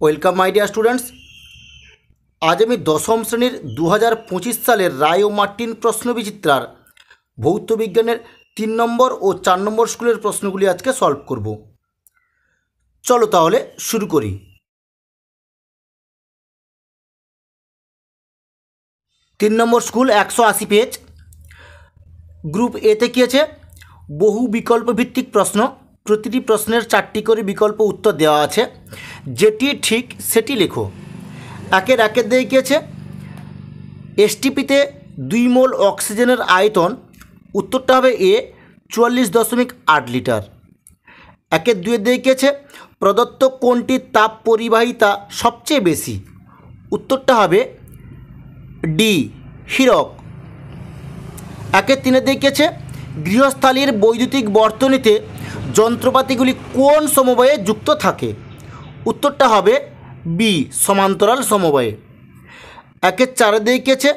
Welcome my dear students. আজ আমি দশম শ্রেণীর 2025 সালের রায় ও মার্টিন প্রশ্নবিচিত্রার ভৌত বিজ্ঞানের 3 নম্বর ও 4 নম্বর স্কুলের প্রশ্নগুলি আজকে সলভ করব। চলো তাহলে শুরু করি। 3 নম্বর স্কুল 180 পেজ। গ্রুপ এতে কী আছে? বহু বিকল্প ভিত্তিক প্রশ্ন, প্রতিটি প্রশ্নের 4টি করে বিকল্প উত্তর দেওয়া আছে, যেটি ঠিক সেটি লেখো। একের দিয়ে কী আছে? এসটিপিতে 2 মোল অক্সিজেনের আয়তন, উত্তরটা হবে এ 44.8 লিটার। একের দিয়ে কী আছে? প্রদত্ত কোনটির তাপ পরিবাহিতা সবচেয়ে বেশি, উত্তরটা হবে ডি হীরক। একের দিয়ে কী আছে? গৃহস্থালির বৈদ্যুতিক বর্তনীতে যন্ত্রপাতিগুলি কোন সমবায়ে যুক্ত থাকে, উত্তরটা হবে বি সমান্তরাল সমবায়ে। একের দিয়ে কী আছে?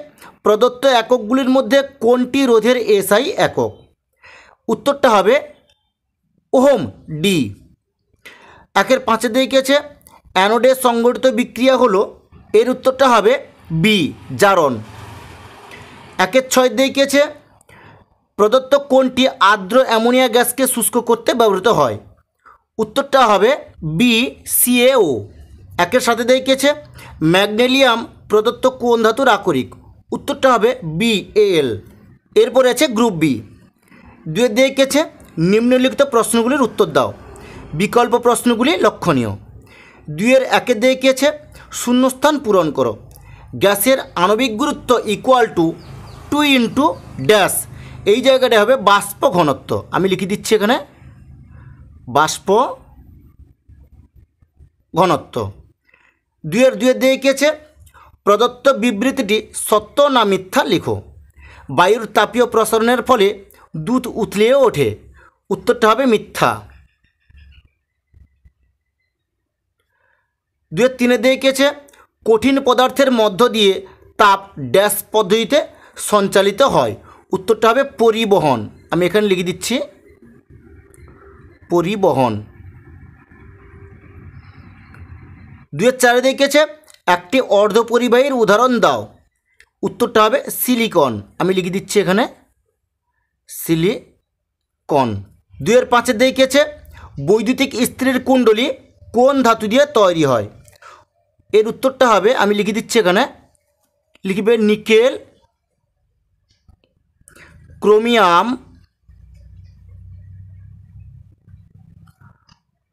প্রদত্ত এককগুলির মধ্যে কোনটি রোধের এসআই একক, উত্তরটা হবে ওহম ডি। একের দিয়ে কী আছে? অ্যানোডে সংঘটিত বিক্রিয়া হলো, এর উত্তরটা হবে বি জারণ। একের দিয়ে কী আছে? প্রদত্ত কোনটি আর্দ্র অ্যামোনিয়া গ্যাসকে শুষ্ক করতে ব্যবহৃত হয়, উত্তরটা হবে বি সিএও। একের দিয়ে কী আছে? ম্যাগনেলিয়াম প্রদত্ত কোন ধাতুর আকরিক, উত্তরটা হবে বি এল। এরপরে আছে গ্রুপ বি। 2 দিয়ে কী আছে? নিম্নলিখিত প্রশ্নগুলির উত্তর দাও। বিকল্প প্রশ্নগুলি লক্ষণীয়। 2 দিয়ে কী আছে? শূন্যস্থান পূরণ করো। গ্যাসের আণবিক গুরুত্ব ইকুয়াল টু 2 ইন্টু ড্যাশ, এই জায়গাটা হবে বাষ্প ঘনত্ব। আমি লিখে দিচ্ছি এখানে বাষ্প ঘনত্ব। 2 দিয়ে কী আছে? প্রদত্ত বিবৃতিটি সত্য না মিথ্যা লিখো। বায়ুর তাপীয় প্রসারণের ফলে দুধ উতলিয়ে ওঠে, উত্তরটা হবে মিথ্যা। 2 দিয়ে কী আছে? কঠিন পদার্থের মধ্য দিয়ে তাপ ড্যাশ পদ্ধতিতে সঞ্চালিত হয়, উত্তরটা হবে পরিবহন। আমি এখানে লিখে দিচ্ছি পরিবহন। 2 দিয়ে কী আছে? একটি অর্ধপরিবাহীর উদাহরণ দাও, উত্তরটা হবে সিলিকন। আমি লিখে দিচ্ছি এখানে সিলিকন। 2 দিয়ে কী আছে? বৈদ্যুতিক ইস্ত্রির কুণ্ডলী কোন ধাতু দিয়ে তৈরি হয়, এর উত্তরটা হবে, আমি লিখে দিচ্ছি এখানে, লিখবে নিকেল, ক্রোমিয়াম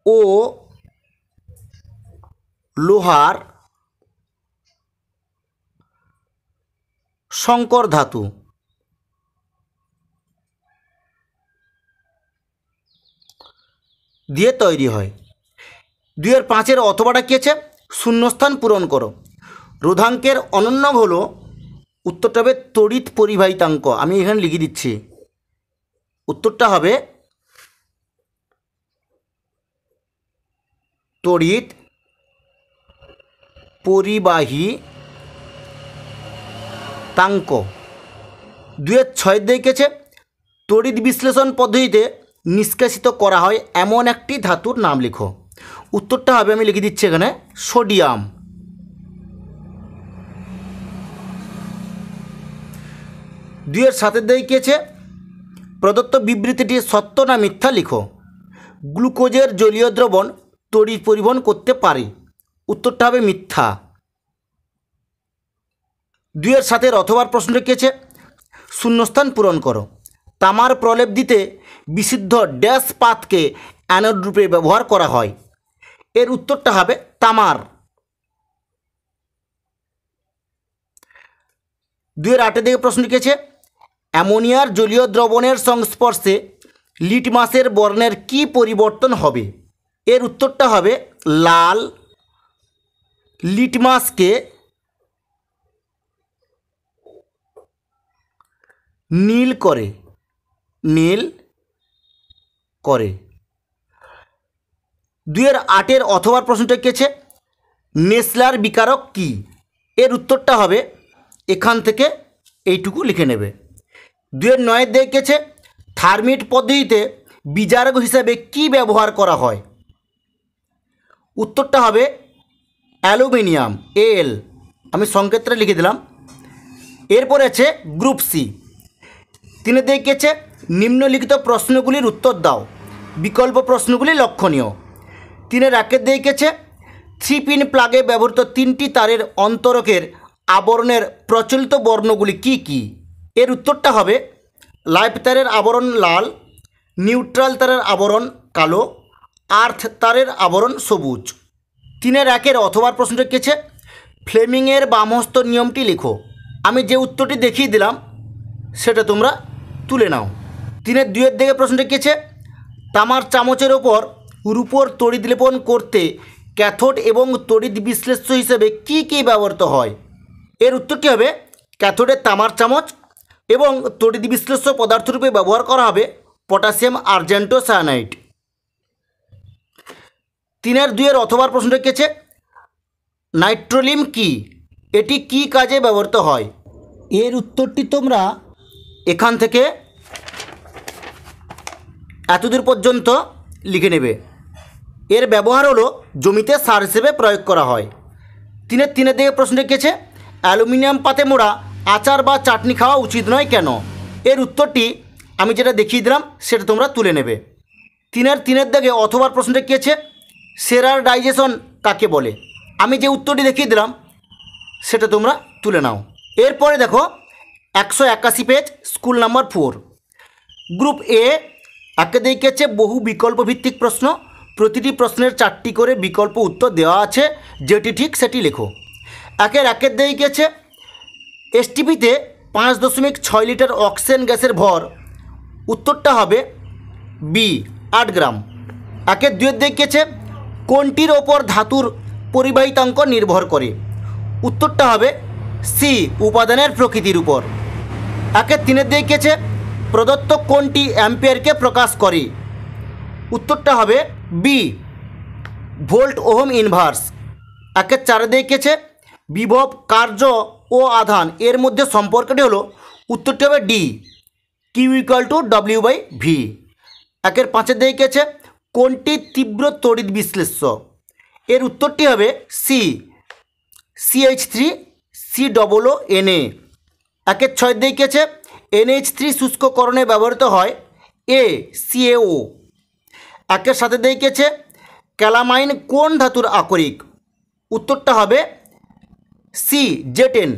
ও লোহার সংকর ধাতু দিয়ে তৈরি হয়। 2 অথবাটা কী আছে? শূন্যস্থান পূরণ করো। রোধাঙ্কের অনন্য হলো, উত্তরটা হবে তড়িৎ পরিবাহিতাঙ্ক। আমি এখানে লিখে দিচ্ছি, উত্তরটা হবে তড়িৎ পরিবাহিতাঙ্ক। 2 দিয়ে কী আছে? তড়িৎ বিশ্লেষণ পদ্ধতিতে নিষ্কাশিত করা হয় এমন একটি ধাতুর নাম লিখো, উত্তরটা হবে, আমি লিখে দিচ্ছি এখানে সোডিয়াম। 2 দিয়ে কী আছে? প্রদত্ত বিবৃতিটি সত্য না মিথ্যা লিখো। গ্লুকোজের জলীয় দ্রবণ তড়িৎ পরিবহন করতে পারে, উত্তরটা হবে মিথ্যা। 2 অথবার প্রশ্নটা কী আছে? শূন্যস্থান পূরণ করো। তামার প্রলেপ দিতে বিশুদ্ধ ড্যাশ পাতকে অ্যানোড রূপে ব্যবহার করা হয়, এর উত্তরটা হবে তামার। 2 দিকে প্রশ্নটি কী আছে? অ্যামোনিয়ার জলীয় দ্রবণের সংস্পর্শে লিটমাসের বর্ণের কি পরিবর্তন হবে, এর উত্তরটা হবে লাল। লিটমাসকে নীল করে, নীল করে। 2 অথবার প্রশ্নটা কী আছে? নেসলার বিকারক কি, এর উত্তরটা হবে, এখান থেকে এইটুকু লিখে নেবে। 2 দিয়ে কী আছে? থার্মিট পদ্ধতিতে বিজারক হিসাবে কি ব্যবহার করা হয়, উত্তরটা হবে অ্যালুমিনিয়াম এল, আমি সংকেতটা লিখে দিলাম। এরপরে আছে গ্রুপ সি। তিনি দেখেছে নিম্নলিখিত প্রশ্নগুলির উত্তর দাও, বিকল্প প্রশ্নগুলি লক্ষণীয়। তিনের একের দেখেছে 3 পিন প্লাগে ব্যবহৃত 3টি তারের অন্তরকের আবরণের প্রচলিত বর্ণগুলি কি কি? এর উত্তরটা হবে লাইফ তারের আবরণ লাল, নিউট্রাল তারের আবরণ কালো, আর্থ তারের আবরণ সবুজ। তিনের একের অথবা প্রশ্ন রেখেছে ফ্লেমিংয়ের বামহস্ত নিয়মটি লেখো। আমি যে উত্তরটি দেখিয়ে দিলাম সেটা তোমরা তুলে নাও। তিনের দুইয়ের দিকে প্রশ্ন রেখেছে তামার চামচের ওপর রূপোর তড়িৎ লেপন করতে ক্যাথোড এবং তড়িৎ বিশ্লেষ্য হিসেবে কি কি ব্যবহৃত হয়? এর উত্তরটি হবে ক্যাথোডের তামার চামচ এবং তড়িৎ বিশ্লেষ্য পদার্থরূপে ব্যবহার করা হবে পটাশিয়াম আর্জেন্টো সায়ানাইড। তিনের দুইয়ের অথবা প্রশ্ন রেখেছে নাইট্রোলিম কি, এটি কি কাজে ব্যবহৃত হয়? এর উত্তরটি তোমরা এখান থেকে এতদূর পর্যন্ত লিখে নেবে। এর ব্যবহার হলো জমিতে সার হিসেবে প্রয়োগ করা হয়। তিনের দিকে প্রশ্ন রেখেছে অ্যালুমিনিয়াম পাতে মোড়া আচার বা চাটনি খাওয়া উচিত নয় কেন? এর উত্তরটি আমি যেটা দেখিয়ে দিলাম সেটা তোমরা তুলে নেবে। তিনের দিকে অথবা প্রশ্ন রেখেছে সেরার ডাইজেশন কাকে বলে? আমি যে উত্তরটি দেখিয়ে দিলাম সেটা তোমরা তুলে নাও। এরপরে দেখো 181 পেজ, স্কুল নাম্বার 4, গ্রুপ এ। একে দেখেছে বহু বিকল্প ভিত্তিক প্রশ্ন, প্রতিটি প্রশ্নের 4টি করে বিকল্প উত্তর দেওয়া আছে, যেটি ঠিক সেটি লেখো। একের দেখেছে এসটিপিতে 5.6 লিটার অক্সিজেন গ্যাসের ভর, উত্তরটা হবে বি 8 গ্রাম। দুইয়ের দেখেছে কোনটির ওপর ধাতুর পরিবাহিতাঙ্ক নির্ভর করে, উত্তরটা হবে সি উপাদানের প্রকৃতির উপর। তিনের দেখেছে প্রদত্ত কোনটি অ্যাম্পিয়ারকে প্রকাশ করে, উত্তরটা হবে বি ভোল্ট ওহম ইনভার্স। চারে দেখেছে বিভব কার্য ও আধান এর মধ্যে সম্পর্কটি হলো, উত্তরটি হবে D Q equal to W by V. পাঁচে দেখেছে কোনটি তীব্র তড়িৎ বিশ্লেষ্য, এর উত্তরটি হবে সি CH3COONA। ছয় দেখেছে NH3 শুষ্ককরণে ব্যবহৃত হয় এ CaO। সাথে দেখেছে ক্যালামাইন কোন ধাতুর আকরিক, উত্তরটা হবে সি Z10।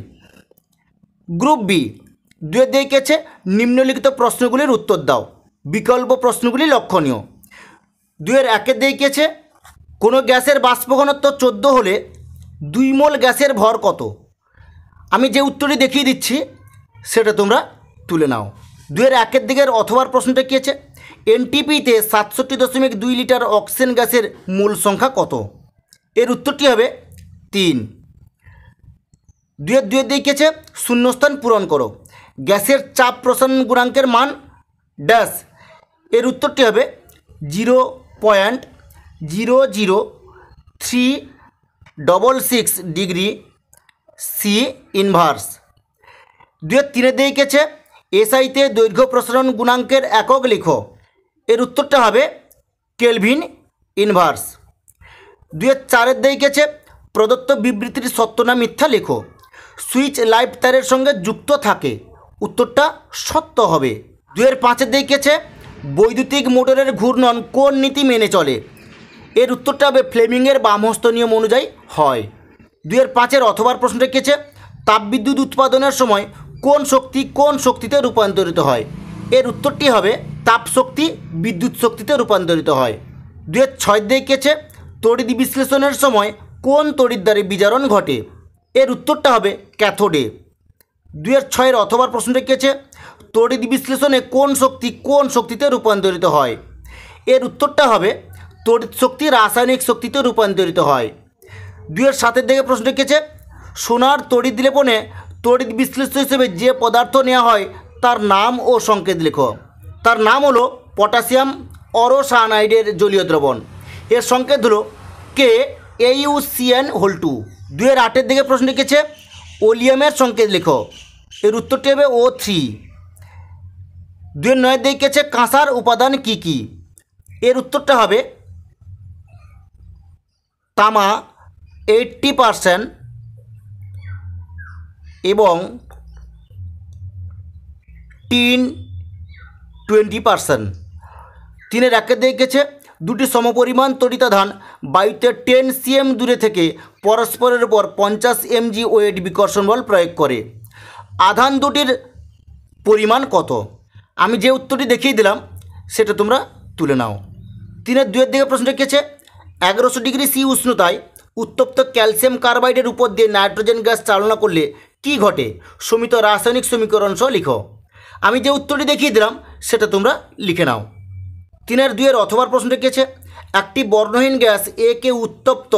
Group B. দুয়ে দেখেছে নিম্নলিখিত প্রশ্নগুলির উত্তর দাও, বিকল্প প্রশ্নগুলি লক্ষণীয়। দুয়ের দেখেছে কোনো গ্যাসের বাষ্প ঘনত্ব 14 হলে 2 মোল গ্যাসের ভর কত? আমি যে উত্তরটি দেখিয়ে দিচ্ছি সেটা তোমরা তুলে নাও। দুয়ের দিকের অথবার প্রশ্নটা কী আছে, এনটিপিতে 67.2 লিটার অক্সিজেন গ্যাসের মোল সংখ্যা কত? এর উত্তরটি হবে 3। দুয়ের দেখেছে শূন্যস্থান পূরণ করো, গ্যাসের চাপ প্রসারণ গুণাঙ্কের মান ড্যাশ, এর উত্তরটি হবে 0.00366 ডিগ্রি সি ইনভার্স। দুয়ের দেখেছে এসআইতে দৈর্ঘ্য প্রসারণ গুণাঙ্কের একক লেখো, এর উত্তরটা হবে কেলভিন ইনভার্স। দুয়ের দেখেছে প্রদত্ত বিবৃতির সত্য না মিথ্যা লেখো, সুইচ লাইফ তারের সঙ্গে যুক্ত থাকে, উত্তরটা সত্য হবে। দুয়ের দেখেছে বৈদ্যুতিক মোটরের ঘূর্ণন কোন নীতি মেনে চলে, এর উত্তরটা হবে ফ্লেমিংয়ের বামহস্ত নিয়ম অনুযায়ী হয়। দুয়ের অথবার প্রশ্ন রেখেছে তাপবিদ্যুৎ উৎপাদনের সময় কোন শক্তিতে রূপান্তরিত হয়, এর উত্তরটি হবে তাপ শক্তি বিদ্যুৎ শক্তিতে রূপান্তরিত হয়। দুয়ের দেখেছে তড়িৎ বিশ্লেষণের সময় কোন তড়িৎ দ্বারে বিজারণ ঘটে, এর উত্তরটা হবে ক্যাথোডে। দুয়ের অথবার প্রশ্ন রেখেছে তড়িৎ বিশ্লেষণে কোন শক্তিতে রূপান্তরিত হয়, এর উত্তরটা হবে তড়িৎ শক্তি রাসায়নিক শক্তিতে রূপান্তরিত হয়। দুয়ের দিকে প্রশ্ন রেখেছে সোনার তড়িৎ লেপনে তড়িৎ বিশ্লেষ্য হিসেবে যে পদার্থ নেওয়া হয় তার নাম ও সংকেত লেখো, তার নাম হলো পটাশিয়াম অরোসায়ানাইডের জলীয় দ্রবণ, এর সংকেত হলো KAuCN2। দুয়ের দিকে প্রশ্ন লিখেছে ওলিয়ামের সংকেত লেখো, এর উত্তরটি হবে O3। দুয়ের দেখেছে কাঁসার উপাদান কি কি, এর উত্তরটা হবে তামা 80% এবং টিন 20%। 3-এর একে দেখেছে দুটি সমপরিমাণ তড়িতা ধান বায়ুতে 10 cm দূরে থেকে পরস্পরের উপর 50 mg ওয়েট বিকর্ষণ বল প্রয়োগ করে। আধান দুটির পরিমাণ কত? আমি যে উত্তরটি দেখিয়ে দিলাম সেটা তোমরা তুলে নাও। 3-এর 2-এর দিকে প্রশ্ন রেখেছে 1100 ডিগ্রি সি উষ্ণতায় উত্তপ্ত ক্যালসিয়াম কার্বাইডের উপর দিয়ে নাইট্রোজেন গ্যাস চালনা করলে কি ঘটে? সমিত রাসায়নিক সমীকরণ সহ লিখো। আমি যে উত্তরটি দেখিয়ে দিলাম সেটা তোমরা লিখে নাও। 3-এর 2-এর অথবার প্রশ্ন রেখেছে একটি বর্ণহীন গ্যাস এ কে উত্তপ্ত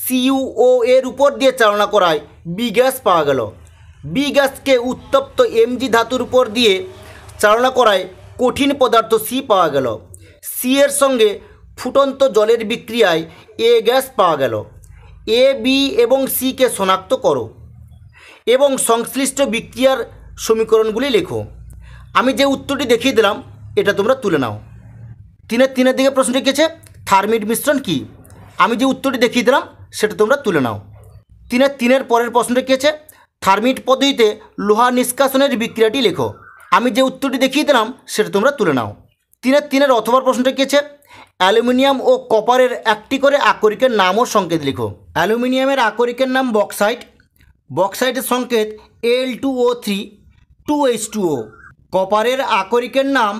CuO এর উপর দিয়ে চালনা করায় বি গ্যাস পাওয়া গেল। বি গ্যাসকে উত্তপ্ত Mg ধাতুর উপর দিয়ে চালনা করায় কঠিন পদার্থ সি পাওয়া গেল। সি এর সঙ্গে ফুটন্ত জলের বিক্রিয়ায় এ গ্যাস পাওয়া গেল। এ, বি এবং সিকে শনাক্ত করো এবং সংশ্লিষ্ট বিক্রিয়ার সমীকরণগুলি লেখো। আমি যে উত্তরটি দেখিয়ে দিলাম এটা তোমরা তুলে নাও। 3-এর দিকে প্রশ্ন রেখেছে থার্মিট মিশ্রণ কি? আমি যে উত্তরটি দেখিয়ে দিলাম সেটা তোমরা তুলে নাও। 3-এর পরের প্রশ্ন রেখেছে থার্মিট পদ্ধতিতে লোহা নিষ্কাশনের বিক্রিয়াটি লেখো। আমি যে উত্তরটি দেখিয়ে দিলাম সেটা তোমরা তুলে নাও। 3-এর অথবার প্রশ্ন রেখেছে অ্যালুমিনিয়াম ও কপারের একটি করে আকরিকের নাম ও সংকেত লিখো। অ্যালুমিনিয়ামের আকরিকের নাম বক্সাইট। বক্সাইটের সংকেত Al2O3 2H2O। কপারের আকরিকের নাম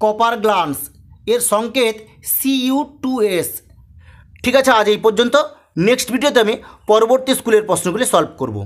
কপার গ্লান্স, এর সংকেত Cu2S। ঠিক আছে, আজ এই পর্যন্ত। নেক্সট ভিডিওতে আমি পরবর্তী স্কুলের প্রশ্নগুলি সলভ করব।